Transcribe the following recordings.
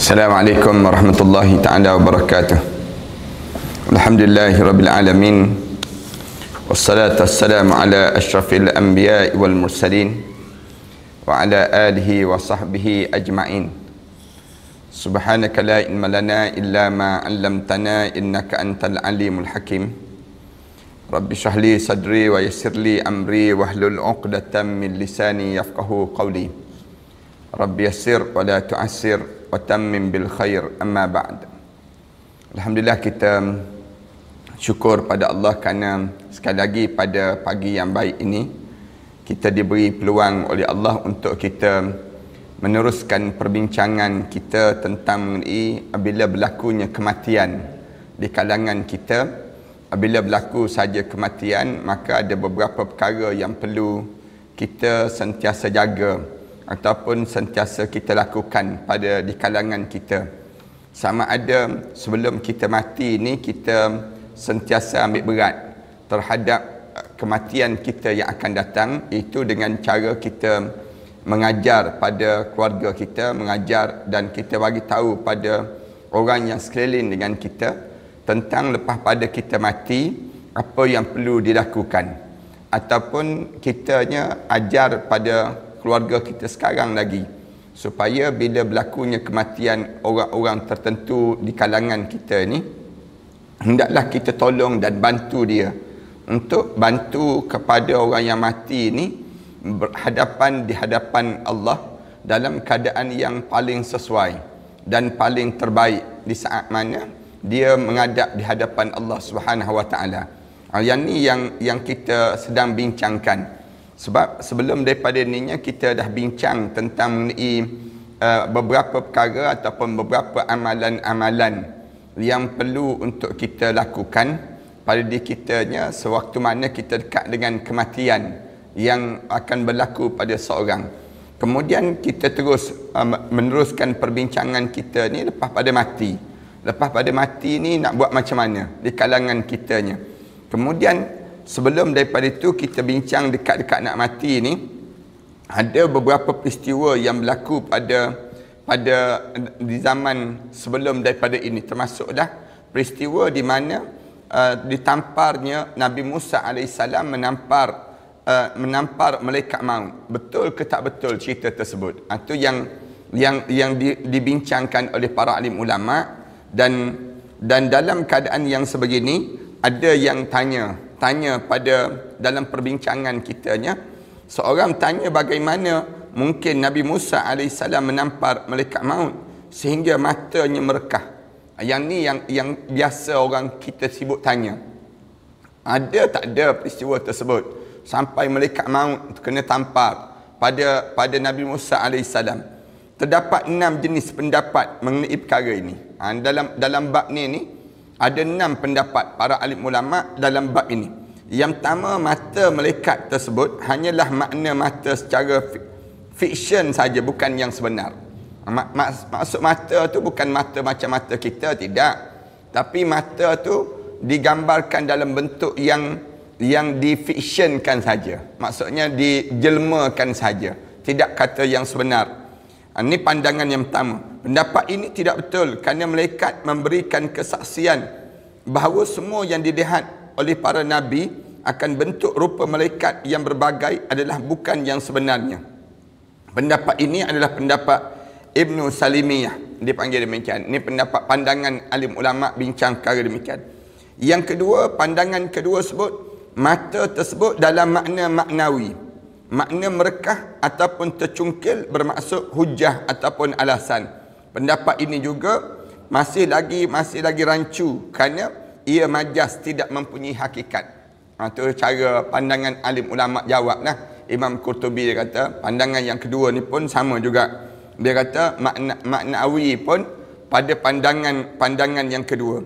Assalamualaikum warahmatullahi ta'ala wabarakatuh. Alhamdulillahirabbil alamin. Wassalatu wassalamu ala asyrafil anbiya'i wal mursalin wa ala alihi wa sahbihi ajma'in. Subhanaka la ilma lana illa ma 'allamtana innaka antal alimul hakim. Rabbi shrah li sadri wa yassir li amri wahlul 'uqdatam min lisani yafqahu qawli. Rabbi yassir wa la tu'assir wa tammim bil khair, amma ba'd. Alhamdulillah, kita syukur pada Allah kerana sekali lagi pada pagi yang baik ini kita diberi peluang oleh Allah untuk kita meneruskan perbincangan kita tentang mengenai apabila berlakunya kematian di kalangan kita. Apabila berlaku saja kematian, maka ada beberapa perkara yang perlu kita sentiasa jaga ataupun sentiasa kita lakukan pada di kalangan kita. Sama ada sebelum kita mati ni kita sentiasa ambil berat terhadap kematian kita yang akan datang, itu dengan cara kita mengajar pada keluarga kita, mengajar dan kita bagi tahu pada orang yang sekeliling dengan kita tentang lepas pada kita mati apa yang perlu dilakukan, ataupun kitanya ajar pada keluarga kita sekarang lagi supaya bila berlakunya kematian orang-orang tertentu di kalangan kita ni, hendaklah kita tolong dan bantu dia untuk bantu kepada orang yang mati ni berhadapan di hadapan Allah dalam keadaan yang paling sesuai dan paling terbaik di saat mana dia menghadap di hadapan Allah Subhanahu Wa Taala. Yang ni yang kita sedang bincangkan. Sebab sebelum daripada ininya kita dah bincang tentang mengenai beberapa perkara ataupun beberapa amalan-amalan yang perlu untuk kita lakukan pada diri kitanya sewaktu mana kita dekat dengan kematian yang akan berlaku pada seorang. Kemudian kita terus meneruskan perbincangan kita ni lepas pada mati. Lepas pada mati ni nak buat macam mana di kalangan kitanya. Kemudian sebelum daripada itu kita bincang dekat-dekat nak mati ni, ada beberapa peristiwa yang berlaku pada di zaman sebelum daripada ini, termasuklah peristiwa di mana ditamparnya Nabi Musa AS menampar malaikat maut. Betul ke tak betul cerita tersebut? Itu yang dibincangkan oleh para alim ulama. Dan dalam keadaan yang sebegini, ada yang tanya pada dalam perbincangan kitanya, seorang tanya bagaimana mungkin Nabi Musa AS menampar malaikat maut sehingga matanya merekah. Yang ni yang biasa orang kita sibuk tanya, ada tak ada peristiwa tersebut sampai malaikat maut kena tampar pada Nabi Musa AS? Terdapat 6 jenis pendapat mengenai perkara ini. Dalam bab ni ada 6 pendapat para alim ulama dalam bab ini. Yang pertama, mata malaikat tersebut hanyalah makna mata secara fiction saja, bukan yang sebenar. Maksud mata tu bukan mata macam mata kita, tidak. Tapi mata tu digambarkan dalam bentuk yang difiksionkan saja. Maksudnya dijelmakan saja, tidak kata yang sebenar. Ini pandangan yang pertama. Pendapat ini tidak betul kerana malaikat memberikan kesaksian bahawa semua yang dilihat oleh para nabi akan bentuk rupa malaikat yang berbagai adalah bukan yang sebenarnya. Pendapat ini adalah pendapat Ibnu Salimiyah, dipanggil demikian. Ini pendapat pandangan alim ulama bincang perkara demikian. Yang kedua, pandangan kedua sebut mata tersebut dalam makna maknawi. Makna merekah ataupun tercungkil bermaksud hujah ataupun alasan. Pendapat ini juga masih lagi rancu kerana ia majas, tidak mempunyai hakikat. Itu cara pandangan alim ulama jawablah. Imam Qurtubi dia kata pandangan yang kedua ni pun sama juga. Dia kata maknawi pun pada pandangan yang kedua.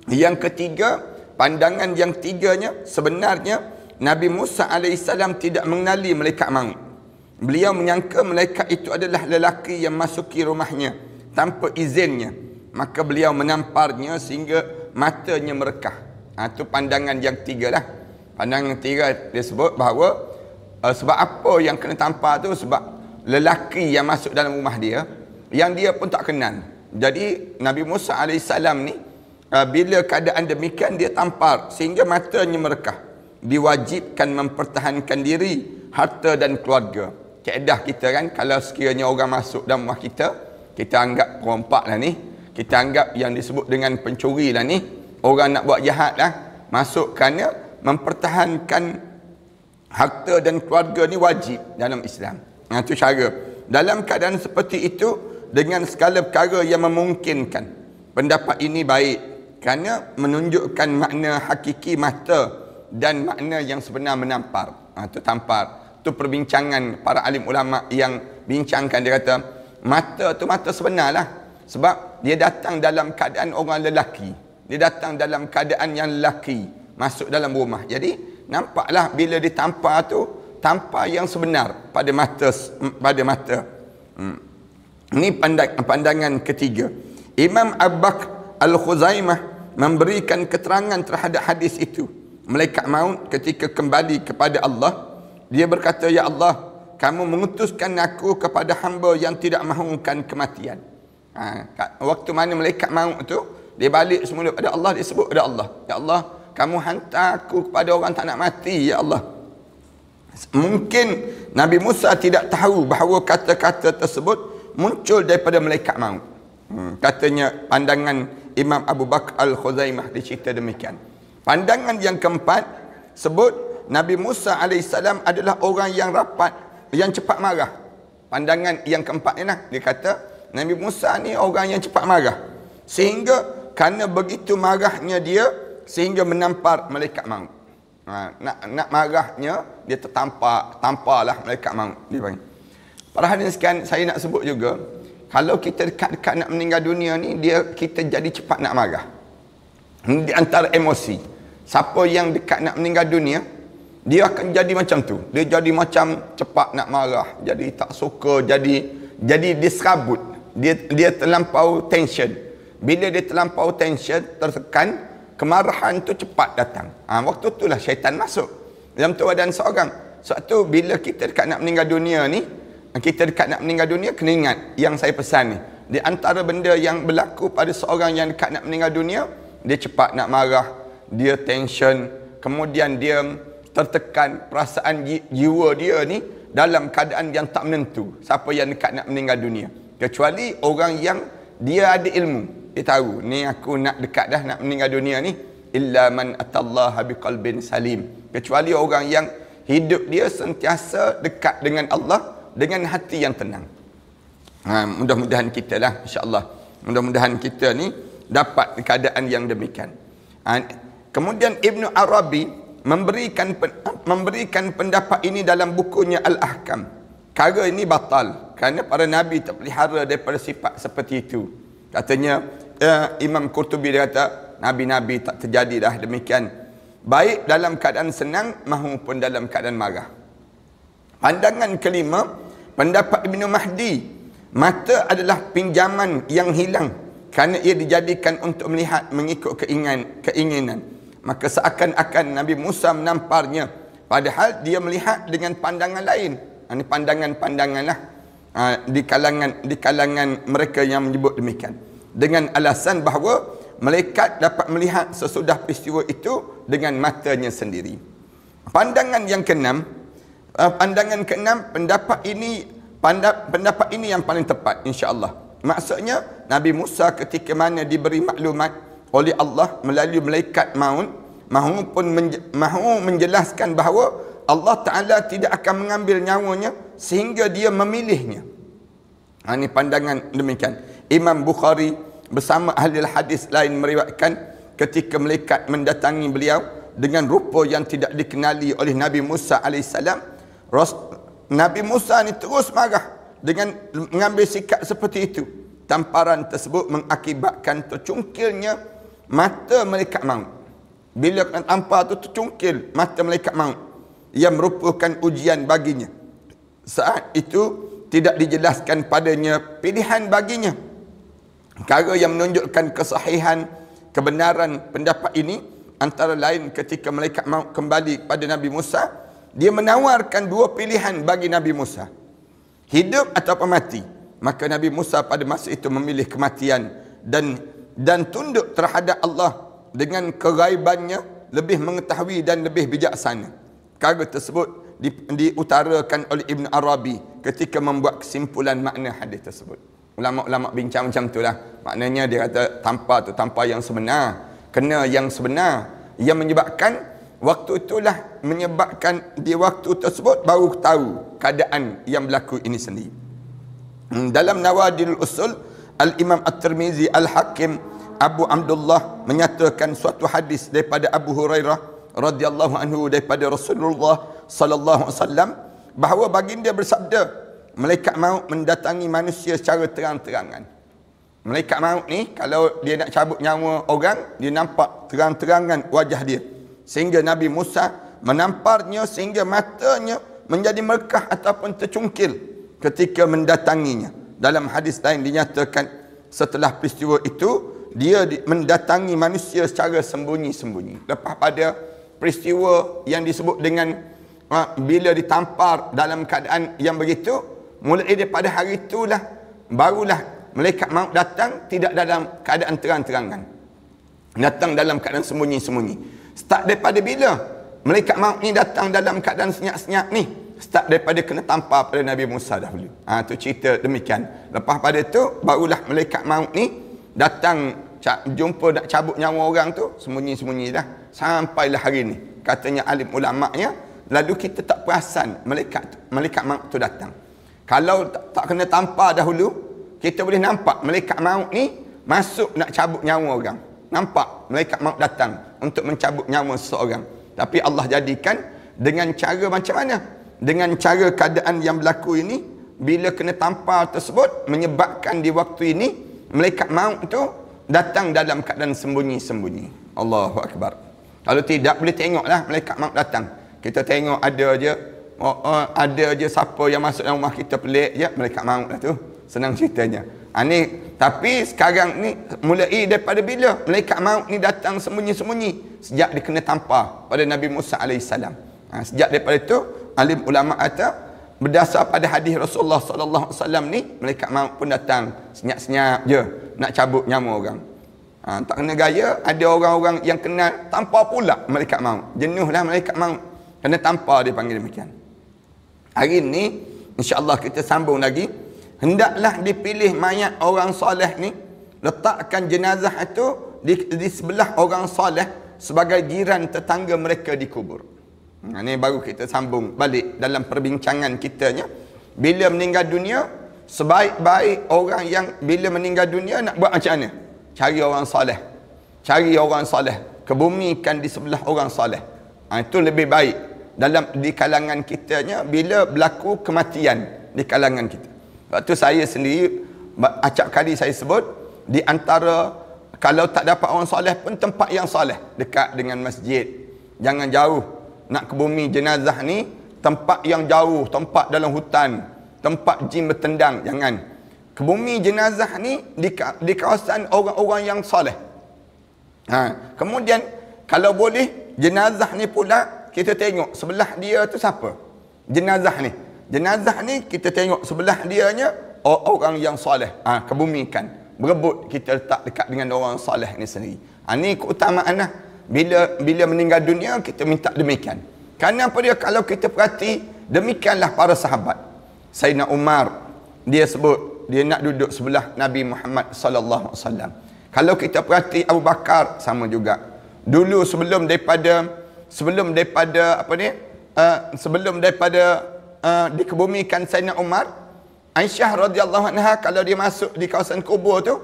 Yang ketiga, pandangan yang tiganya, sebenarnya Nabi Musa AS tidak mengenali malaikat maut. Beliau menyangka malaikat itu adalah lelaki yang masuki rumahnya tanpa izinnya. Maka beliau menamparnya sehingga matanya merekah. Itu pandangan yang tiga lah. Pandangan ketiga dia sebut bahawa sebab apa yang kena tampar tu? Sebab lelaki yang masuk dalam rumah dia yang dia pun tak kenal. Jadi Nabi Musa AS ni bila keadaan demikian dia tampar sehingga matanya merekah. Diwajibkan mempertahankan diri, harta dan keluarga. Kaedah kita kan, kalau sekiranya orang masuk dalam rumah kita anggap perompak lah ni, kita anggap yang disebut dengan pencuri lah ni, orang nak buat jahat lah, masuk kerana mempertahankan harta dan keluarga ni wajib dalam Islam. Itu cara. Dalam keadaan seperti itu, dengan segala perkara yang memungkinkan, pendapat ini baik kerana menunjukkan makna hakiki mata dan makna yang sebenar menampar. Itu tampar. Itu perbincangan para alim ulama yang bincangkan. Dia kata mata tu mata sebenar lah, sebab dia datang dalam keadaan orang lelaki, dia datang dalam keadaan yang lelaki masuk dalam rumah. Jadi nampaklah bila ditampar tu tampar yang sebenar pada mata. Ini pandangan ketiga. Imam Abu Bakr Al-Khuzaimah memberikan keterangan terhadap hadis itu. Malaikat maut ketika kembali kepada Allah, dia berkata, ya Allah, kamu mengutuskan aku kepada hamba yang tidak mahukan kematian. Waktu mana malaikat maut tu, dia balik semula pada Allah, dia sebut pada Allah, ya Allah, kamu hantar aku kepada orang tak nak mati, ya Allah. Mungkin Nabi Musa tidak tahu bahawa kata-kata tersebut muncul daripada malaikat maut. Katanya pandangan Imam Abu Bakr Al-Khuzaimah dicerita demikian. Pandangan yang keempat sebut Nabi Musa AS adalah orang yang rapat, yang cepat marah. Pandangan yang keempat ni lah, dia kata Nabi Musa ni orang yang cepat marah, sehingga kerana begitu marahnya dia sehingga menampar malaikat maut. Nak marahnya dia tamparlah malaikat maut. Para hadirin sekalian, saya nak sebut juga, kalau kita dekat-dekat nak meninggal dunia ni, kita jadi cepat nak marah. Di antara emosi, siapa yang dekat nak meninggal dunia, dia akan jadi macam tu. Dia jadi macam cepat nak marah, jadi tak suka, jadi diserabut. Dia terlampau tension. Bila dia terlampau tension, tertekan, kemarahan tu cepat datang. Waktu itulah syaitan masuk dalam tubuh badan seorang. Sebab tu bila kita dekat nak meninggal dunia ni, kena ingat yang saya pesan ni. Di antara benda yang berlaku pada seorang yang dekat nak meninggal dunia, dia cepat nak marah, dia tension, kemudian dia tertekan, perasaan jiwa dia ni dalam keadaan yang tak menentu. Siapa yang dekat nak meninggal dunia, kecuali orang yang dia ada ilmu, dia tahu ni aku nak dekat dah nak meninggal dunia ni, illa man atallaha biqalbin salim, kecuali orang yang hidup dia sentiasa dekat dengan Allah dengan hati yang tenang. Mudah-mudahan kita lah, insya-Allah, mudah-mudahan kita ni dapat keadaan yang demikian. Kemudian Ibnu Arabi memberikan pendapat ini dalam bukunya Al-Ahkam. Perkara ini batal kerana para nabi terpelihara daripada sifat seperti itu. Katanya Imam Qurtubi dia kata, nabi-nabi tak terjadi dah demikian, baik dalam keadaan senang maupun dalam keadaan marah. Pandangan kelima, pendapat Ibnu Mahdi, mata adalah pinjaman yang hilang kerana ia dijadikan untuk melihat mengikut keinginan. Maka seakan-akan Nabi Musa menamparnya, padahal dia melihat dengan pandangan lain. Ini pandangan-pandangan lah di kalangan mereka yang menyebut demikian, dengan alasan bahawa malaikat dapat melihat sesudah peristiwa itu dengan matanya sendiri. Pandangan keenam, pendapat ini yang paling tepat, insya-Allah. Maksudnya Nabi Musa ketika mana diberi maklumat oleh Allah melalui malaikat maut, mahu menjelaskan bahawa Allah Ta'ala tidak akan mengambil nyawanya sehingga dia memilihnya. Ini pandangan demikian. Imam Bukhari bersama ahli hadis lain meriwayatkan ketika malaikat mendatangi beliau dengan rupa yang tidak dikenali oleh Nabi Musa AS, Nabi Musa ni terus marah dengan mengambil sikap seperti itu. Tamparan tersebut mengakibatkan tercungkilnya mata malaikat maut. Bila kena tampar tu tercungkil mata malaikat maut, yang merupakan ujian baginya. Saat itu tidak dijelaskan padanya pilihan baginya. Perkara yang menunjukkan kesahihan, kebenaran pendapat ini antara lain ketika malaikat maut kembali pada Nabi Musa, dia menawarkan dua pilihan bagi Nabi Musa, hidup atau mati. Maka Nabi Musa pada masa itu memilih kematian dan tunduk terhadap Allah dengan keghaibannya, lebih mengetahui dan lebih bijaksana. Perkara tersebut diutarakan oleh Ibn Arabi ketika membuat kesimpulan makna hadis tersebut. Ulama-ulama bincang macam itulah. Maknanya dia kata tanpa tu tanpa yang sebenar, kena yang sebenar, yang menyebabkan waktu itulah menyebabkan di waktu tersebut baru tahu keadaan yang berlaku ini sendiri. Dalam Nawadil Usul, Al-Imam At-Tirmizi Al-Hakim Abu Abdullah menyatakan suatu hadis daripada Abu Hurairah radhiyallahu anhu daripada Rasulullah sallallahu alaihi wasallam bahawa baginda bersabda, malaikat maut mendatangi manusia secara terang-terangan. Malaikat maut ni kalau dia nak cabut nyawa orang, dia nampak terang-terangan wajah dia. Sehingga Nabi Musa menamparnya sehingga matanya menjadi merkah ataupun tercungkil ketika mendatanginya. Dalam hadis lain dinyatakan setelah peristiwa itu dia mendatangi manusia secara sembunyi-sembunyi. Lepas pada peristiwa yang disebut dengan bila ditampar dalam keadaan yang begitu, mulai daripada hari itulah barulah malaikat maut datang tidak dalam keadaan terang-terangan, datang dalam keadaan sembunyi-sembunyi. Start daripada bila malaikat maut ni datang dalam keadaan senyap-senyap ni? Start daripada kena tampar pada Nabi Musa dahulu. Tu cerita demikian. Lepas pada tu barulah malaikat maut ni datang jumpa nak cabut nyawa orang tu, sembunyi-sembunyi dah sampailah hari ni. Katanya alim ulama'nya, lalu kita tak perasan malaikat maut tu datang. Kalau tak kena tampar dahulu, kita boleh nampak malaikat maut ni masuk nak cabut nyawa orang. Nampak malaikat maut datang untuk mencabut nyawa seseorang. Tapi Allah jadikan dengan cara macam mana? Dengan cara keadaan yang berlaku ini, bila kena tampar tersebut menyebabkan di waktu ini malaikat maut tu datang dalam keadaan sembunyi-sembunyi. Allahu Akbar. Kalau tidak boleh tengoklah malaikat maut datang. Kita tengok ada je siapa yang masuk dalam rumah kita pelik je, malaikat maut lah tu. Senang ceritanya. Tapi sekarang ni mulai daripada bila malaikat maut ni datang sembunyi-sembunyi? Sejak dia kena tampar pada Nabi Musa AS. Sejak daripada itu alim ulama kata berdasar pada hadis Rasulullah sallallahu alaihi wasallam ni, malaikat maut pun datang senyap-senyap je nak cabut nyawa orang. Tak kena gaya, ada orang-orang yang kenal tampar pula malaikat maut. Jenuhlah malaikat maut, kena tampar dia panggil demikian. Hari ni insya-Allah kita sambung lagi. Hendaklah dipilih mayat orang soleh ni, letakkan jenazah itu di sebelah orang soleh sebagai jiran tetangga mereka di kubur. Ini baru kita sambung balik dalam perbincangan kitanya. Bila meninggal dunia, sebaik-baik orang yang bila meninggal dunia nak buat macam mana? Cari orang soleh. Cari orang soleh. Kebumikan di sebelah orang soleh. Itu lebih baik di kalangan kitanya bila berlaku kematian di kalangan kita. Waktu saya sendiri acap kali saya sebut, di antara kalau tak dapat orang soleh pun tempat yang soleh dekat dengan masjid. Jangan jauh. Nak ke bumi jenazah ni tempat yang jauh, tempat dalam hutan, tempat jin bertendang, jangan. Ke bumi jenazah ni di kawasan orang-orang yang soleh. Kemudian kalau boleh jenazah ni pula kita tengok sebelah dia tu siapa? Jenazah ni kita tengok sebelah dianya orang yang soleh. Kebumikan, berebut kita letak dekat dengan orang soleh ni sendiri. Ni keutamaan lah. Bila meninggal dunia kita minta demikian. Kerana apa dia? Kalau kita perhati, demikianlah para sahabat. Sayyidina Umar, dia sebut dia nak duduk sebelah Nabi Muhammad sallallahu alaihi wasallam. Kalau kita perhati Abu Bakar sama juga. Dulu sebelum daripada dikebumikan Sayyidina Umar, Aisyah radhiyallahu anha kalau dia masuk di kawasan kubur tu,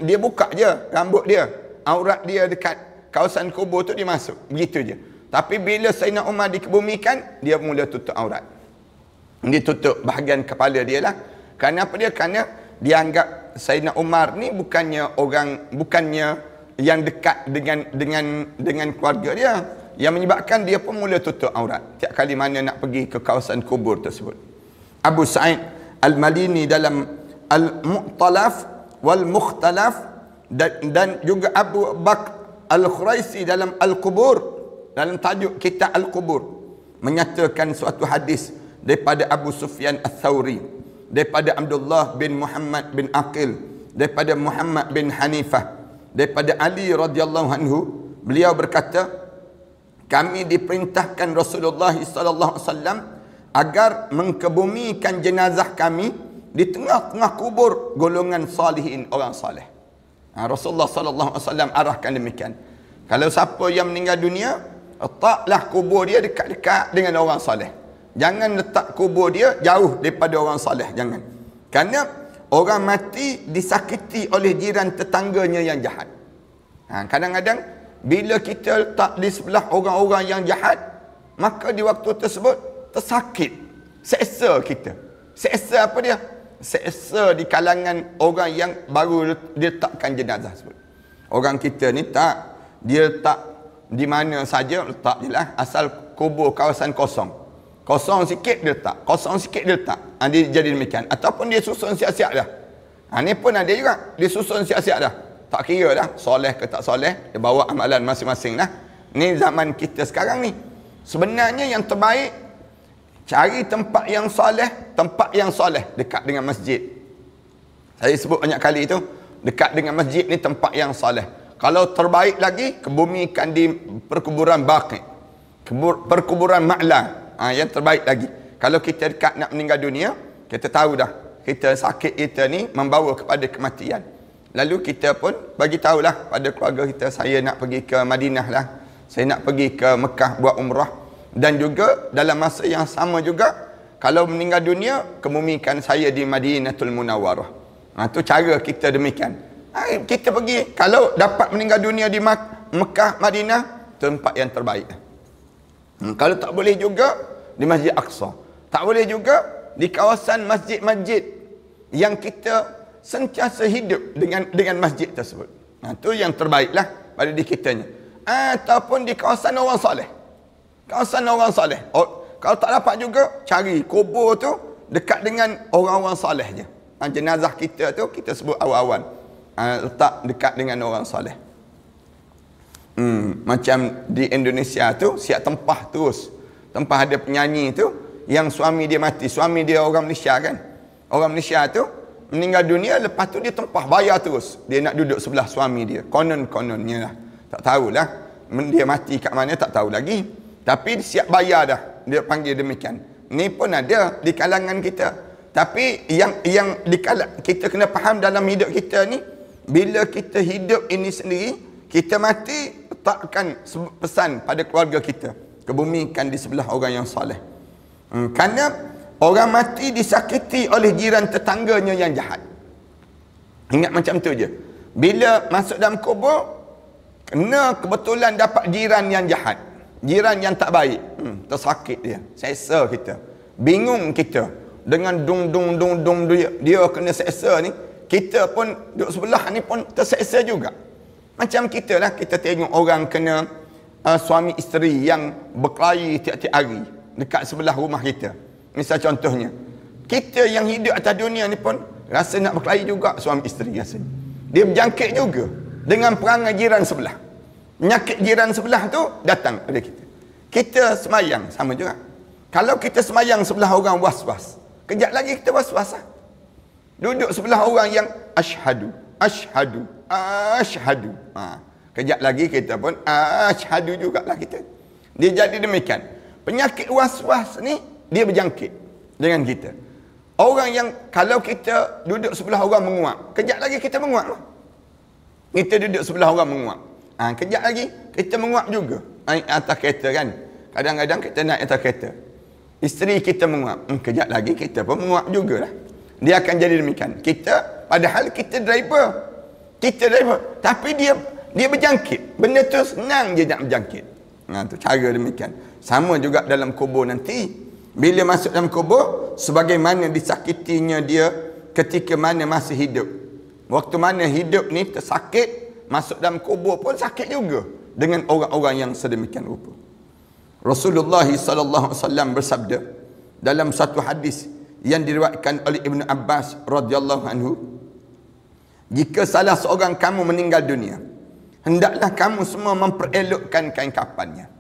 dia buka je rambut dia, aurat dia dekat kawasan kubur tu dia masuk, begitu je. Tapi bila Sayyidina Umar dikebumikan, dia mula tutup aurat. Dia tutup bahagian kepala dia lah. Kerana apa dia? Kerana dia anggap Sayyidina Umar ni bukannya yang dekat dengan keluarga dia, yang menyebabkan dia pun mula tutup aurat tiap kali mana nak pergi ke kawasan kubur tersebut. Abu Sa'id Al-Malini dalam Al-Mu'talaf wal-Mukhtalaf dan juga Abu Bakr Al-Khuraisi dalam Al-Qubur, dalam tajuk kitab Al-Qubur, menyatakan suatu hadis daripada Abu Sufyan Al-Thawri daripada Abdullah bin Muhammad bin Aqil, daripada Muhammad bin Hanifah, daripada Ali radhiyallahu anhu, beliau berkata, kami diperintahkan Rasulullah sallallahu alaihi wasallam agar mengkebumikan jenazah kami di tengah-tengah kubur golongan salihin, orang saleh. Rasulullah sallallahu alaihi wasallam arahkan demikian. Kalau siapa yang meninggal dunia, letaklah kubur dia dekat-dekat dengan orang saleh. Jangan letak kubur dia jauh daripada orang saleh, jangan. Kerana orang mati disakiti oleh jiran tetangganya yang jahat. Kadang-kadang bila kita letak di sebelah orang-orang yang jahat, maka di waktu tersebut tersakit, seksa kita. Seksa apa dia? Seksa di kalangan orang yang baru diletakkan jenazah tersebut. Orang kita ni tak, dia letak di mana saja letak je lah, asal kubur kawasan kosong. Kosong sikit dia letak, kosong sikit dia letak. Dia jadi demikian. Ataupun dia susun siap-siap dah. Ni pun ada juga, dia susun siap-siap dah. Tak kira dah, soleh ke tak soleh, dia bawa amalan masing-masing dah. Ni zaman kita sekarang ni. Sebenarnya yang terbaik, cari tempat yang soleh dekat dengan masjid. Saya sebut banyak kali itu, dekat dengan masjid ni tempat yang soleh. Kalau terbaik lagi, kebumikan di perkuburan Baqi', perkuburan Ma'la. Yang terbaik lagi. Kalau kita dekat nak meninggal dunia, kita tahu dah, kita sakit kita ni membawa kepada kematian. Lalu kita pun bagi tahulah pada keluarga kita, saya nak pergi ke Madinah lah, saya nak pergi ke Mekah buat umrah. Dan juga dalam masa yang sama juga, kalau meninggal dunia, kemumikan saya di Madinatul Munawwarah. Itu cara kita demikian. Kita pergi, kalau dapat meninggal dunia di Mekah, Madinah, tempat yang terbaik. Kalau tak boleh juga di Masjid Aqsa, tak boleh juga di kawasan masjid-masjid yang kita sentiasa hidup dengan masjid tersebut. Itu yang terbaiklah pada diri kitanya. Ataupun di kawasan orang soleh. Kawasan orang soleh. Kalau tak dapat juga, cari kubur tu dekat dengan orang-orang soleh je. Jenazah kita tu kita sebut awal-awal, letak dekat dengan orang soleh. Macam di Indonesia tu siap tempah terus. Tempah ada penyanyi tu yang suami dia mati, suami dia orang Malaysia kan. Orang Malaysia tu meninggal dunia, lepas tu dia tempah bayar terus. Dia nak duduk sebelah suami dia. Konon-kononnya lah. Tak tahulah dia mati kat mana, tak tahu lagi. Tapi siap bayar dah. Dia panggil demikian. Ni pun ada di kalangan kita. Tapi yang kita kena faham dalam hidup kita ni, bila kita hidup ini sendiri, kita mati, letakkan pesan pada keluarga kita, kebumikan di sebelah orang yang soleh. Kerana orang mati disakiti oleh jiran tetangganya yang jahat. Ingat macam tu je. Bila masuk dalam kubur, kena kebetulan dapat jiran yang jahat, jiran yang tak baik, tersakit dia, seksa kita, bingung kita dengan dung dia kena seksa ni. Kita pun duduk sebelah ni pun terseksa juga. Macam kita lah, kita tengok orang kena suami isteri yang berkelahi tiap-tiap hari dekat sebelah rumah kita. Misal contohnya, kita yang hidup atas dunia ni pun rasa nak berkelahi juga suami isteri rasanya. Dia berjangkit juga dengan perangai jiran sebelah. Penyakit jiran sebelah tu datang pada kita. Kita semayang sama juga. Kalau kita semayang sebelah orang was-was, kejap lagi kita was-was lah. Duduk sebelah orang yang asyhadu. Kejap lagi kita pun asyhadu jugalah kita. Dia jadi demikian. Penyakit was-was ni dia berjangkit dengan kita. Orang yang kalau kita duduk sebelah orang menguap, kejap lagi kita menguap. Kita duduk sebelah orang menguap. Kejap lagi kita menguap juga. Atas kereta kan. Kadang-kadang kita naik atas kereta, isteri kita menguap, kejap lagi kita pun menguap jugalah. Dia akan jadi demikian. Kita, padahal kita driver, tapi dia berjangkit. Benda tu senang je nak berjangkit. Tu cara demikian. Sama juga dalam kubur nanti. Bila masuk dalam kubur, sebagaimana disakitinya dia ketika mana masih hidup. Waktu mana hidup ni tersakit, masuk dalam kubur pun sakit juga dengan orang-orang yang sedemikian rupa. Rasulullah sallallahu alaihi wasallam bersabda dalam satu hadis yang diriwayatkan oleh Ibnu Abbas radhiyallahu anhu, jika salah seorang kamu meninggal dunia, hendaklah kamu semua memperelokkan kain kafannya.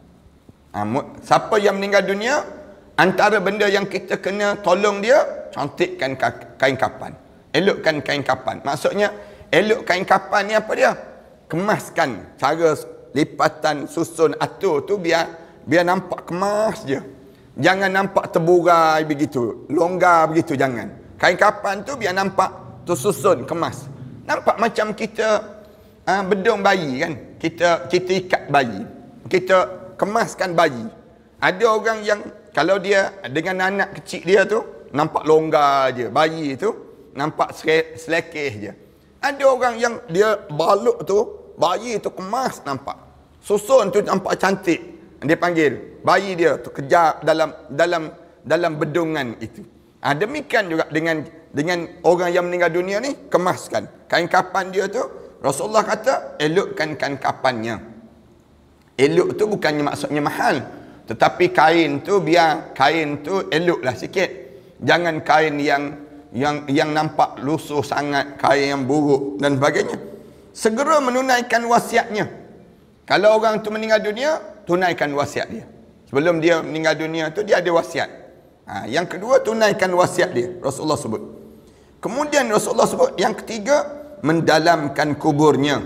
Siapa yang meninggal dunia, antara benda yang kita kena tolong dia, cantikkan kain kapan. Elokkan kain kapan. Maksudnya, elok kain kapan ni apa dia? Kemaskan. Cara lipatan, susun, atur tu biar nampak kemas je. Jangan nampak terburai begitu, longgar begitu, jangan. Kain kapan tu biar nampak tersusun, kemas. Nampak macam kita bedong bayi kan. Kita ikat bayi. Kita kemaskan bayi. Ada orang yang kalau dia dengan anak kecil dia tu nampak longgar je. Bayi tu nampak selekeh je. Ada orang yang dia baluk tu, bayi tu kemas nampak. Susun tu nampak cantik. Dia panggil bayi dia tu kejar dalam bedungan itu. Demikian juga dengan orang yang meninggal dunia ni, kemaskan. Kain kapan dia tu, Rasulullah kata, elokkan kain kapannya. Elok tu bukannya maksudnya mahal. Tetapi kain tu, biar kain tu eloklah sikit. Jangan kain yang nampak lusuh sangat, kain yang buruk dan sebagainya. Segera menunaikan wasiatnya. Kalau orang tu meninggal dunia, tunaikan wasiat dia. Sebelum dia meninggal dunia tu, dia ada wasiat. Yang kedua, tunaikan wasiat dia. Rasulullah sebut. Kemudian Rasulullah sebut, yang ketiga, mendalamkan kuburnya.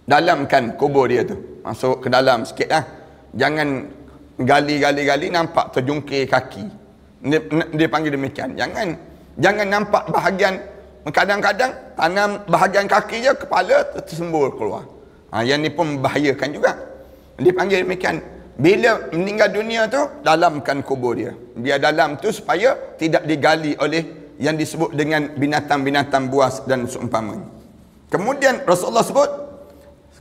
Dalamkan kubur dia tu. Masuk ke dalam sikit lah. Jangan gali nampak terjungkir kaki. Dia panggil demikian. Jangan nampak bahagian, kadang-kadang tanam bahagian kaki je, kepala tersembur keluar. Yang ni pun membahayakan juga. Dia panggil demikian. Bila meninggal dunia tu, dalamkan kubur dia. Biar dalam tu supaya tidak digali oleh yang disebut dengan binatang-binatang buas dan seumpamanya. Kemudian Rasulullah sebut,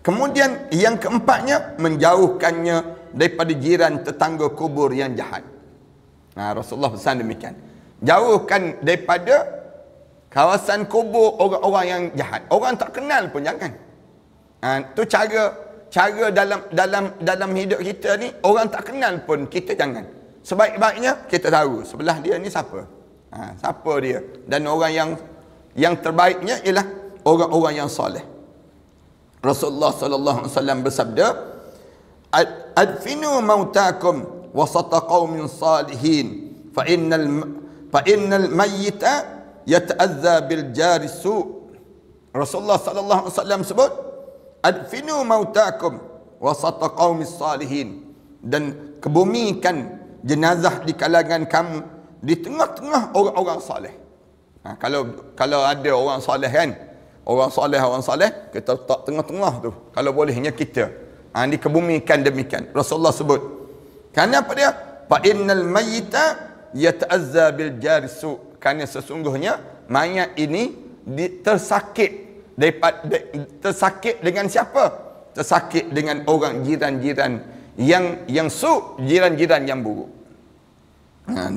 kemudian yang keempatnya, menjauhkannya daripada jiran tetangga kubur yang jahat. Rasulullah pesan demikian. Jauhkan daripada kawasan kubur orang-orang yang jahat. Orang tak kenal pun jangan. Tu cara dalam hidup kita ni, orang tak kenal pun kita jangan. Sebaik-baiknya kita tahu sebelah dia ni siapa. Siapa dia. Dan orang yang terbaiknya ialah orang-orang yang soleh. Rasulullah sallallahu alaihi wasallam bersabda, adfinu mautakum wasata qaumin salihin fa innal mayyita yata'azza bil jari su'. Rasulullah sallallahu alaihi wasallam sebut, adfinu mautakum wasata qaumis salihin, dan kebumikan jenazah di kalangan kamu di tengah-tengah orang-orang soleh. Kalau ada orang soleh kan, orang soleh kita letak tengah-tengah tu, kalau bolehnya kita dikebumikan demikian. Rasulullah sebut, kerana apa dia? Fa innal mayyita yata'azza bil jari su', kerana sesungguhnya mayat ini tersakit tersakit dengan siapa? Tersakit dengan orang jiran-jiran yang jiran-jiran yang buruk.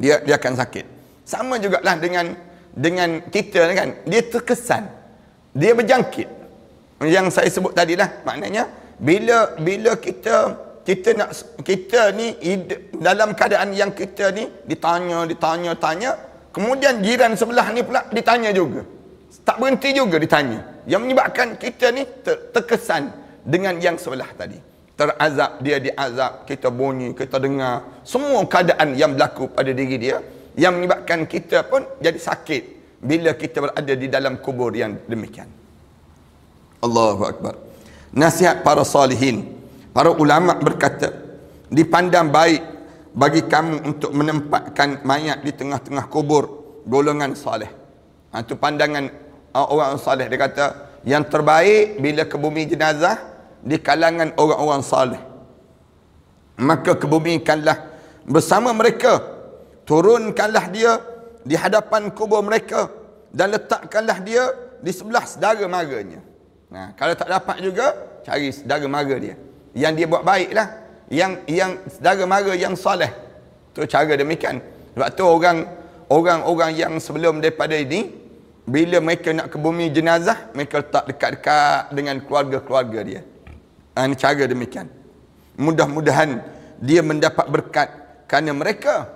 Dia akan sakit. Sama jugalah dengan kita kan, dia terkesan, dia berjangkit. Yang saya sebut tadi lah, maknanya bila kita ni dalam keadaan yang kita ni ditanya, kemudian jiran sebelah ni pula ditanya juga. Tak berhenti juga ditanya. Yang menyebabkan kita ni terkesan dengan yang sebelah tadi. Terazab, dia diazab, kita bunyi, kita dengar. Semua keadaan yang berlaku pada diri dia, yang menyebabkan kita pun jadi sakit bila kita berada di dalam kubur yang demikian. Allahu Akbar. Nasihat para salihin. Para ulama berkata, dipandang baik bagi kamu untuk menempatkan mayat di tengah-tengah kubur golongan saleh. Itu pandangan orang saleh. Dia kata, yang terbaik bila kebumi jenazah di kalangan orang-orang saleh, maka kebumikanlah bersama mereka, turunkanlah dia di hadapan kubur mereka dan letakkanlah dia di sebelah saudara maranya. Kalau tak dapat juga, cari saudara mara dia yang dia buat baik lah, yang saudara mara yang saleh. Tu cara demikian. Sebab tu orang-orang yang sebelum daripada ini, bila mereka nak ke bumi jenazah, mereka letak dekat-dekat dengan keluarga-keluarga dia. Ini cara demikian. Mudah-mudahan dia mendapat berkat kerana mereka.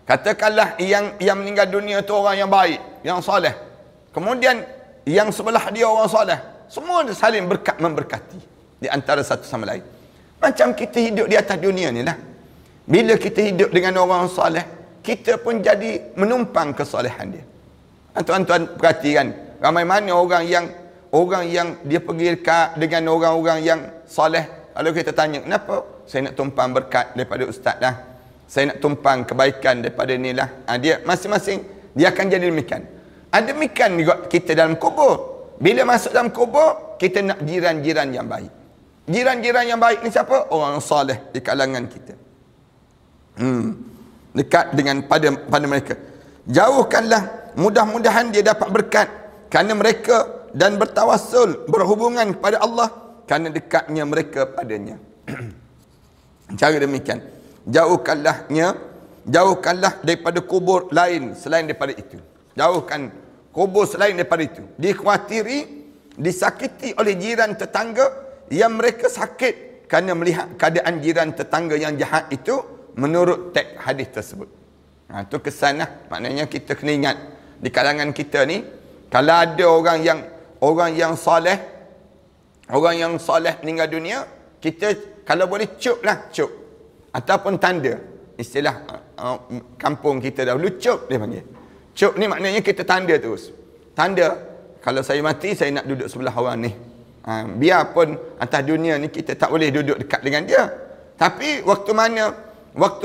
Katakanlah yang meninggal dunia tu orang yang baik, yang soleh. Kemudian yang sebelah dia orang soleh. Semua saling berkat memberkati di antara satu sama lain. Macam kita hidup di atas dunia ni lah. Bila kita hidup dengan orang soleh, kita pun jadi menumpang kesolehan dia. Tuan-tuan perhatikan, ramai mana orang yang dia pergi dekat dengan orang-orang yang soleh. Kalau kita tanya, kenapa? Saya nak tumpang berkat daripada ustaz lah. Saya nak tumpang kebaikan daripada ni lah. Dia masing-masing, dia akan jadi demikian. Demikian juga kita dalam kubur. Bila masuk dalam kubur, kita nak jiran-jiran yang baik. Jiran-jiran yang baik ni siapa? Orang soleh di kalangan kita. Dekat dengan pada mereka. Jauhkanlah, mudah-mudahan dia dapat berkat kerana mereka dan bertawassul, berhubungan kepada Allah kerana dekatnya mereka padanya. Cara demikian. Jauhkanlah daripada kubur lain selain daripada itu. Jauhkan kubur selain daripada itu. Dikhawatiri, disakiti oleh jiran tetangga yang mereka sakit kerana melihat keadaan jiran tetangga yang jahat itu menurut teks hadis tersebut. Itu kesan lah. Maknanya kita kena ingat di kalangan kita ni, kalau ada orang yang soleh, orang yang soleh meninggal dunia, kita kalau boleh cuk lah, cuk. Ataupun tanda. Istilah kampung kita dahulu, cuk dia panggil. Cuk ni maknanya kita tanda terus. Tanda, kalau saya mati, saya nak duduk sebelah orang ni. Biarpun atas dunia ni kita tak boleh duduk dekat dengan dia. Tapi waktu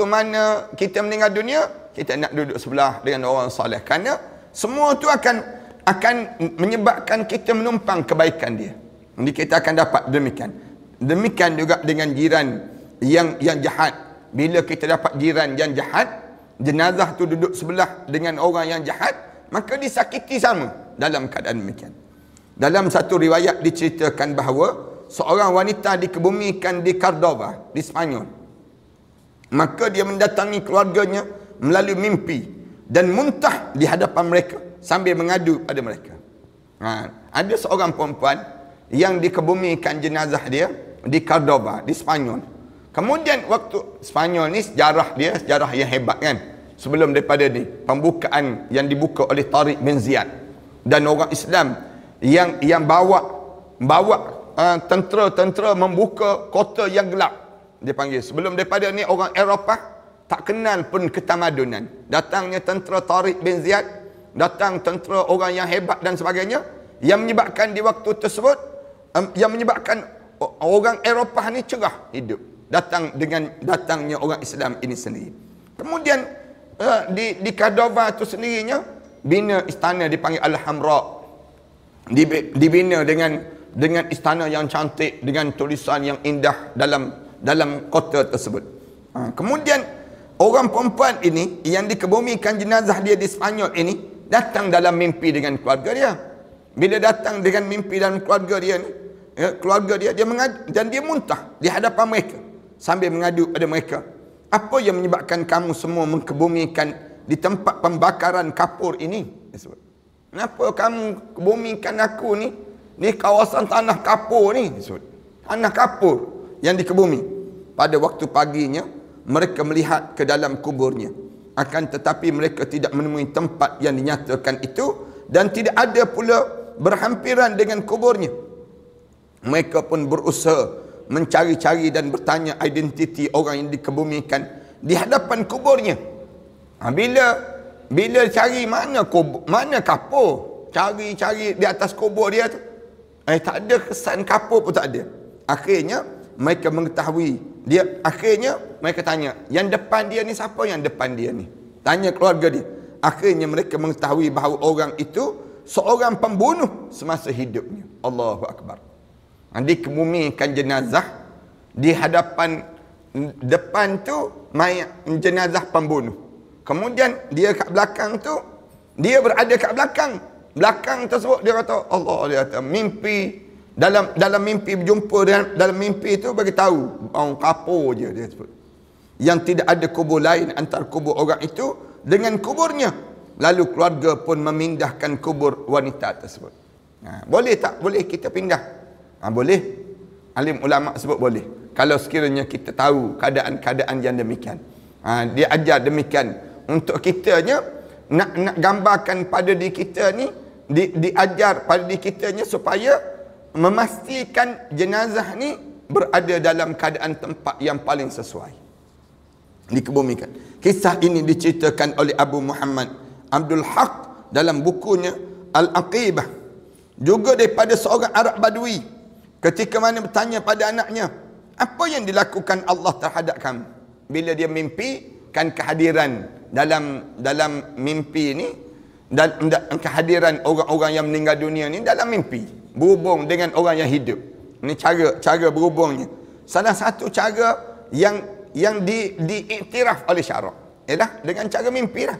mana kita meninggal dunia, kita nak duduk sebelah dengan orang soleh. Kerana semua tu akan menyebabkan kita menumpang kebaikan dia. Jadi kita akan dapat demikian. Demikian juga dengan jiran yang jahat. Bila kita dapat jiran yang jahat, jenazah tu duduk sebelah dengan orang yang jahat, maka disakiti sama dalam keadaan demikian. Dalam satu riwayat diceritakan bahawa seorang wanita dikebumikan di Córdoba, di Spanyol. Maka dia mendatangi keluarganya melalui mimpi dan muntah di hadapan mereka sambil mengadu pada mereka. Ada seorang perempuan yang dikebumikan jenazah dia di Córdoba, di Spanyol. Kemudian waktu Spanyol ni sejarah yang hebat kan. Sebelum daripada ni, pembukaan yang dibuka oleh Tariq bin Ziyad dan orang Islam yang bawa tentera membuka kota yang gelap. Dia panggil. Sebelum daripada ni orang Eropah tak kenal pun ketamadunan. Datangnya tentera Tariq bin Ziyad, datang tentera orang yang hebat dan sebagainya, yang menyebabkan di waktu tersebut, yang menyebabkan orang Eropah ni cerah hidup. Datangnya orang Islam ini sendiri. Kemudian di Córdoba itu sendirinya bina istana dipanggil Al-Hamra. Dibina dengan istana yang cantik, dengan tulisan yang indah dalam kota tersebut. Kemudian orang perempuan ini yang dikebumikan jenazah dia di Spanyol ini datang dalam mimpi dengan keluarga dia. Bila datang dengan mimpi dalam keluarga dia ni, dia mengadu dan dia muntah di hadapan mereka sambil mengadu pada mereka. Apa yang menyebabkan kamu semua mengkebumikan di tempat pembakaran kapur ini? Kenapa kamu kebumikan aku ni di kawasan tanah kapur ni? Tanah kapur yang dikebumi. Pada waktu paginya mereka melihat ke dalam kuburnya, akan tetapi mereka tidak menemui tempat yang dinyatakan itu dan tidak ada pula berhampiran dengan kuburnya. Mereka pun berusaha mencari-cari dan bertanya identiti orang yang dikebumikan di hadapan kuburnya. Bila cari mana kapur, cari di atas kubur dia tu, tak ada kesan kapur pun tak ada. Akhirnya mereka mengetahui dia. Akhirnya mereka tanya, yang depan dia ni siapa yang depan dia ni? Tanya keluarga dia. Akhirnya mereka mengetahui bahawa orang itu seorang pembunuh semasa hidupnya. Allahu Akbar. Dikebumikan jenazah di hadapan depan tu mayat jenazah pembunuh. Kemudian dia kat belakang tu, dia berada kat belakang tersebut. Dia kata Allah, dia kata mimpi, dalam mimpi berjumpa dalam mimpi itu bagi tahu orang kapur je dia sebut, yang tidak ada kubur lain antara kubur orang itu dengan kuburnya. Lalu keluarga pun memindahkan kubur wanita tersebut. Boleh tak? Boleh kita pindah? Boleh. Alim ulama sebut boleh, kalau sekiranya kita tahu keadaan-keadaan yang demikian. Dia ajar demikian untuk kitanya, nak gambarkan pada diri kita ni, diajar pada diri kitanya supaya memastikan jenazah ni berada dalam keadaan tempat yang paling sesuai. Dikebumikan. Kisah ini diceritakan oleh Abu Muhammad Abdul Haq dalam bukunya Al-Aqibah. Juga daripada seorang Arab Badui, ketika mana bertanya pada anaknya, apa yang dilakukan Allah terhadap kamu? Bila dia mimpi, kan kehadiran dalam mimpi ni, dan kehadiran orang-orang yang meninggal dunia ni dalam mimpi, berhubung dengan orang yang hidup. Ini cara berhubungnya. Salah satu cara yang diiktiraf oleh syarak ialah dengan cara mimpi lah.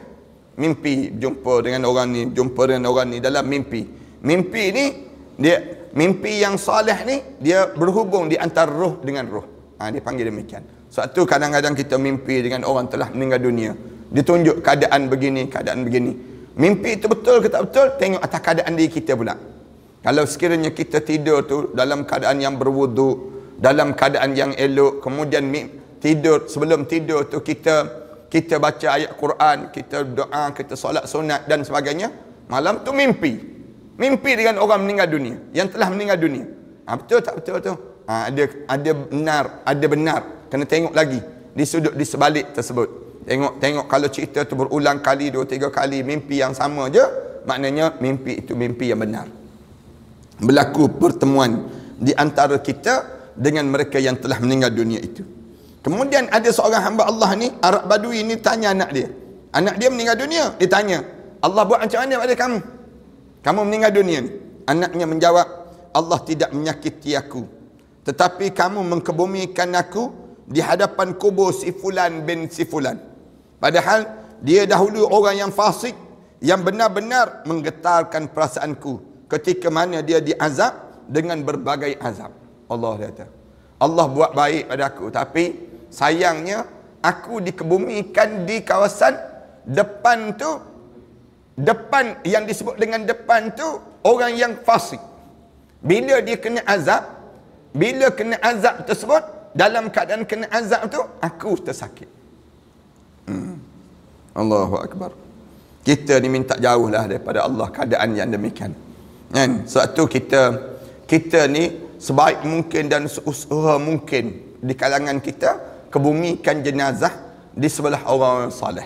Mimpi jumpa dengan orang ni, jumpa dengan orang ni dalam mimpi. Mimpi ni, mimpi yang soleh ni, dia berhubung di antara roh dengan roh. Dia panggil demikian. Sebab tu kadang-kadang kita mimpi dengan orang telah meninggal dunia, ditunjuk keadaan begini, keadaan begini. Mimpi itu betul ke tak betul, tengok atas keadaan diri kita pula. Kalau sekiranya kita tidur tu dalam keadaan yang berwuduk, dalam keadaan yang elok, kemudian tidur, sebelum tidur tu kita baca ayat Quran, kita doa, kita solat sunat dan sebagainya, malam tu mimpi dengan orang meninggal dunia, yang telah meninggal dunia. Betul tak betul tu? Ada benar. Kena tengok lagi di sudut di sebalik tersebut. Tengok kalau cerita tu berulang kali, 2-3 kali mimpi yang sama je, maknanya mimpi itu mimpi yang benar. Berlaku pertemuan di antara kita dengan mereka yang telah meninggal dunia itu. Kemudian ada seorang hamba Allah ni, Arab Badui ni, tanya anak dia. Anak dia meninggal dunia, dia tanya, Allah buat macam mana pada kamu? Kamu meninggal dunia ni. Anaknya menjawab, Allah tidak menyakiti aku, tetapi kamu mengkebumikan aku di hadapan kubur si fulan bin si fulan. Padahal dia dahulu orang yang fasik, yang benar-benar menggetarkan perasaanku ketika mana dia diazab dengan berbagai azab. Allah kata, Allah buat baik pada aku, tapi sayangnya aku dikebumikan di kawasan depan tu. Depan yang disebut dengan depan tu orang yang fasik. Bila dia kena azab, bila kena azab tersebut, dalam keadaan kena azab tu, aku tersakit. Allahu Akbar. Kita ni minta jauh lah daripada Allah keadaan yang demikian. Kan? Sebab tu kita ni sebaik mungkin dan seusaha mungkin di kalangan kita kebumikan jenazah di sebelah orang saleh.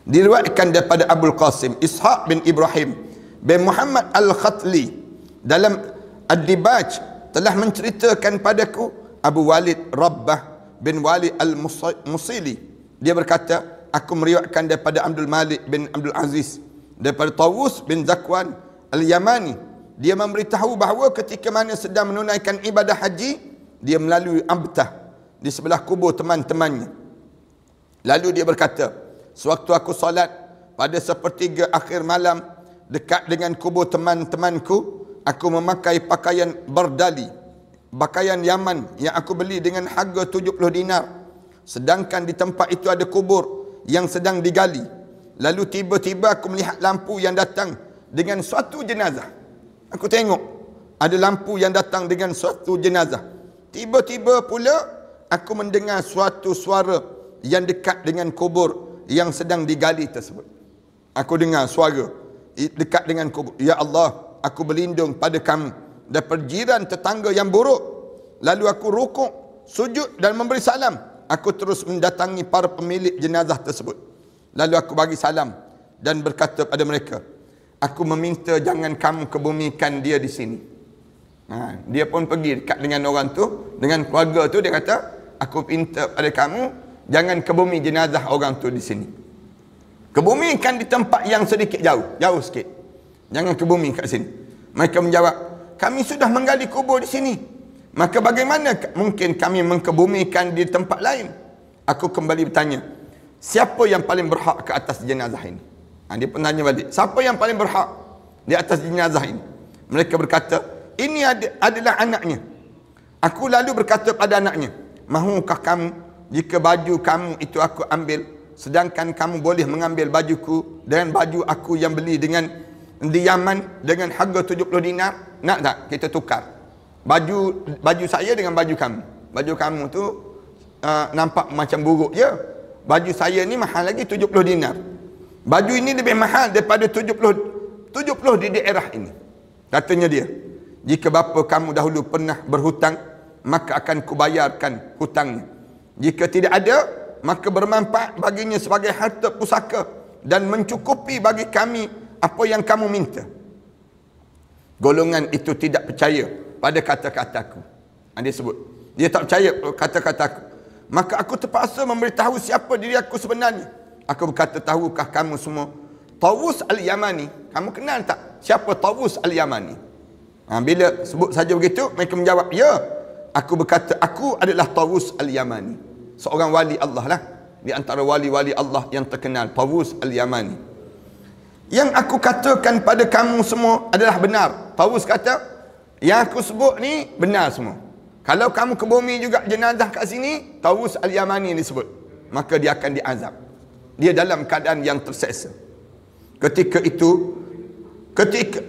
Diriwayatkan daripada Abul Qasim Ishaq bin Ibrahim bin Muhammad Al-Khatli dalam Ad-Dibaj telah menceritakan padaku Abu Walid Rabbah bin Walid Al-Musili. Dia berkata, aku meriwayatkan daripada Abdul Malik bin Abdul Aziz daripada Tawus bin Zakwan Al-Yamani. Dia memberitahu bahawa ketika mana sedang menunaikan ibadah haji, dia melalui Abtah di sebelah kubur teman-temannya. Lalu dia berkata, sewaktu aku solat pada sepertiga akhir malam dekat dengan kubur teman-temanku, aku memakai pakaian bardali, pakaian Yaman yang aku beli dengan harga 70 dinar. Sedangkan di tempat itu ada kubur yang sedang digali. Lalu tiba-tiba aku melihat lampu yang datang dengan suatu jenazah. Aku tengok ada lampu yang datang dengan suatu jenazah. Tiba-tiba pula aku mendengar suatu suara yang dekat dengan kubur yang sedang digali tersebut. Aku dengar suara dekat dengan kubur. Ya Allah, aku berlindung pada kamu daripada jiran tetangga yang buruk. Lalu aku rukuk, sujud dan memberi salam. Aku terus mendatangi para pemilik jenazah tersebut. Lalu aku bagi salam dan berkata pada mereka, aku meminta jangan kamu kebumikan dia di sini. Dia pun pergi dekat dengan orang tu, dengan keluarga tu, dia kata, aku minta pada kamu jangan kebumi jenazah orang tu di sini. Kebumikan di tempat yang sedikit jauh sikit. Jangan kebumi kat sini. Mereka menjawab, kami sudah menggali kubur di sini. Maka bagaimana mungkin kami mengkebumikan di tempat lain? Aku kembali bertanya, siapa yang paling berhak ke atas jenazah ini? Dia pun tanya balik, siapa yang paling berhak di atas jenazah ini? Mereka berkata, ini adalah anaknya. Aku lalu berkata pada anaknya, mahukah kamu jika baju kamu itu aku ambil, sedangkan kamu boleh mengambil bajuku dengan baju aku yang beli di Yaman dengan harga 70 dinar? Nak tak kita tukar baju saya dengan baju kamu? Baju kamu tu nampak macam buruk je. Baju saya ni mahal lagi 70 dinar. Baju ini lebih mahal daripada 70 di daerah ini. Katanya dia, jika bapa kamu dahulu pernah berhutang, maka akan kubayarkan hutangnya. Jika tidak ada, maka bermanfaat baginya sebagai harta pusaka dan mencukupi bagi kami apa yang kamu minta. Golongan itu tidak percaya pada kata-kataku. Dia sebut, dia tak percaya kata-kataku. Maka aku terpaksa memberitahu siapa diri aku sebenarnya. Aku berkata, tahukah kamu semua Tawus Al-Yamani? Kamu kenal tak siapa Tawus Al-Yamani? Bila sebut saja begitu, mereka menjawab, ya. Aku berkata, aku adalah Tawus Al-Yamani, seorang wali Allah lah, di antara wali-wali Allah yang terkenal, Tawus Al-Yamani. Yang aku katakan pada kamu semua adalah benar. Tawus kata, yang aku sebut ni benar semua. Kalau kamu ke bumi juga jenazah kat sini, Tawus Al-Yamani disebut, maka dia akan diazab. Dia dalam keadaan yang terseksa. Ketika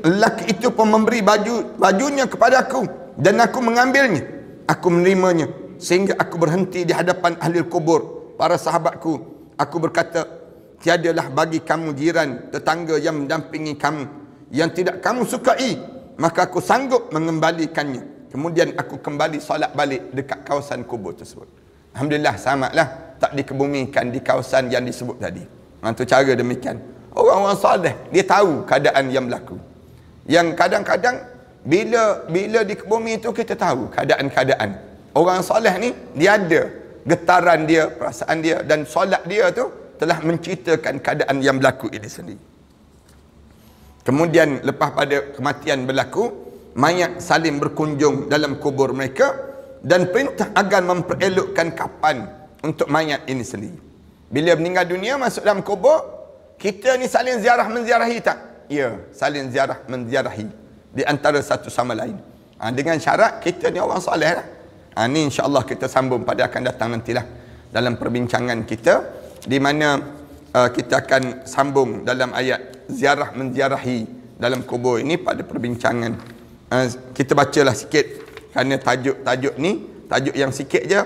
lelaki itu pun memberi bajunya kepada aku, dan aku mengambilnya, aku menerimanya, sehingga aku berhenti di hadapan ahli kubur, para sahabatku. Aku berkata, tiadalah bagi kamu jiran, tetangga yang mendampingi kamu, yang tidak kamu sukai, maka aku sanggup mengembalikannya. Kemudian aku kembali solat balik dekat kawasan kubur tersebut. Alhamdulillah, selamatlah, tak dikebumikan di kawasan yang disebut tadi. Itu cara demikian. Orang-orang soleh, dia tahu keadaan yang berlaku. Yang kadang-kadang bila di bumi itu kita tahu keadaan-keadaan. Orang soleh ni, dia ada getaran dia, perasaan dia, dan solat dia tu telah menceritakan keadaan yang berlaku ini sendiri. Kemudian lepas pada kematian berlaku, mayat saling berkunjung dalam kubur mereka, dan perintah agar memperelokkan kapan untuk mayat ini sendiri. Bila meninggal dunia, masuk dalam kubur, kita ni saling ziarah menziarahi tak? Ya, saling ziarah menziarahi di antara satu sama lain. Dengan syarat kita ni orang soleh lah. Ni insya-Allah kita sambung pada akan datang nantilah dalam perbincangan kita, di mana kita akan sambung dalam ayat ziarah menziarahi dalam kubur ini pada perbincangan. Kita bacalah sikit kerana tajuk ni tajuk yang sikit je,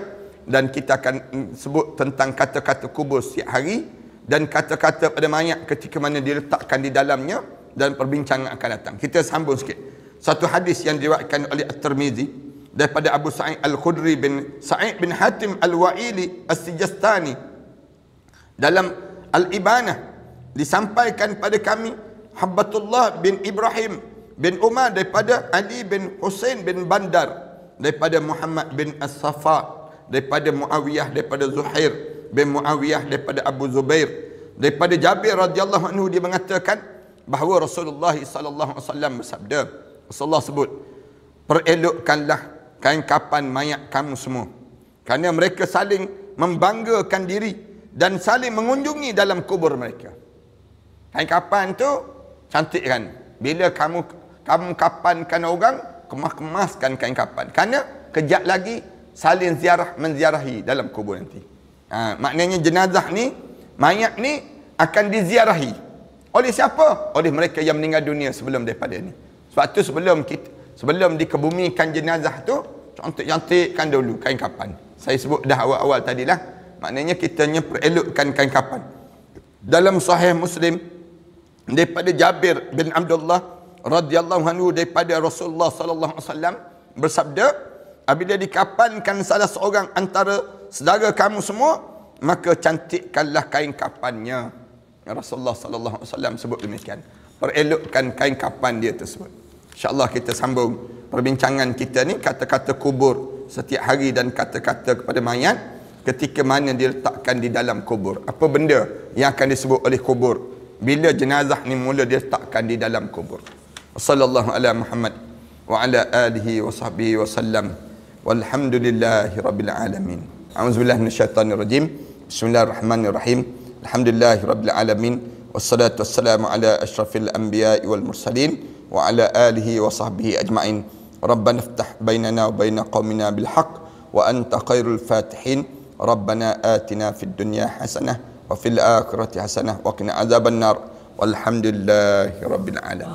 dan kita akan sebut tentang kata-kata kubur setiap hari dan kata-kata pada mayat ketika mana diletakkan di dalamnya, dan perbincangan akan datang. Kita sambung sikit. Satu hadis yang diriwayatkan oleh At-Tirmizi daripada Abu Sa'id Al-Khudri bin Sa'id bin Hatim Al-Wa'ili As-Sijastani, dalam Al-Ibanah disampaikan pada kami, Habbatullah bin Ibrahim bin Umar daripada Ali bin Husain bin Bandar, daripada Muhammad bin As-Safa, daripada Muawiyah, daripada Zuhair bin Muawiyah, daripada Abu Zubair, daripada Jabir radhiyallahu anhu, dia mengatakan bahawa Rasulullah sallallahu alaihi wasallam bersabda, Rasulullah sebut, perelokkanlah kain kapan mayat kamu semua, kerana mereka saling membanggakan diri dan saling mengunjungi dalam kubur mereka. Kain kapan tu cantik kan? Bila kamu kapankan orang, kemas-kemaskan kain kapan, kerana kejap lagi saling ziarah menziarahi dalam kubur nanti. Maknanya jenazah ni, mayat ni akan diziarahi oleh siapa? Oleh mereka yang meninggal dunia sebelum daripada ni. Sebab tu sebelum dikebumikan jenazah tu, cantik-cantikkan dulu kain kapan. Saya sebut dah awal-awal tadilah, maknanya kitanya perelokkan kain kapan. Dalam Sahih Muslim daripada Jabir bin Abdullah radhiyallahu anhu, daripada Rasulullah sallallahu alaihi wasallam bersabda, apabila dikapankan salah seorang antara saudara kamu semua, maka cantikkanlah kain kapannya. Rasulullah sallallahu alaihi wasallam sebut demikian. Perelokkan kain kapan dia tersebut. InsyaAllah kita sambung perbincangan kita ni, kata-kata kubur setiap hari dan kata-kata kepada mayat ketika mana diletakkan di dalam kubur. Apa benda yang akan disebut oleh kubur bila jenazah ni mula diletakkan di dalam kubur. Sallallahu ala Muhammad wa ala alihi wa sahbihi wa sallam. Walhamdulillahi rabbil alamin. A'udzubillahi minasyaitanir rajim. Bismillahirrahmanirrahim. Alhamdulillahi rabbil alamin. Wassalatu wassalamu ala asyrafil anbiya'i wal mursalin wa ala alihi wa sahbihi ajma'in. Rabbana iftah bainana wa baina qaumina bil haqq wa anta khairul fatihin. Rabbana atina fid dunya hasanah wa fil akhirati hasanah wa qina adzaban nar. Walhamdulillahi rabbil alamin.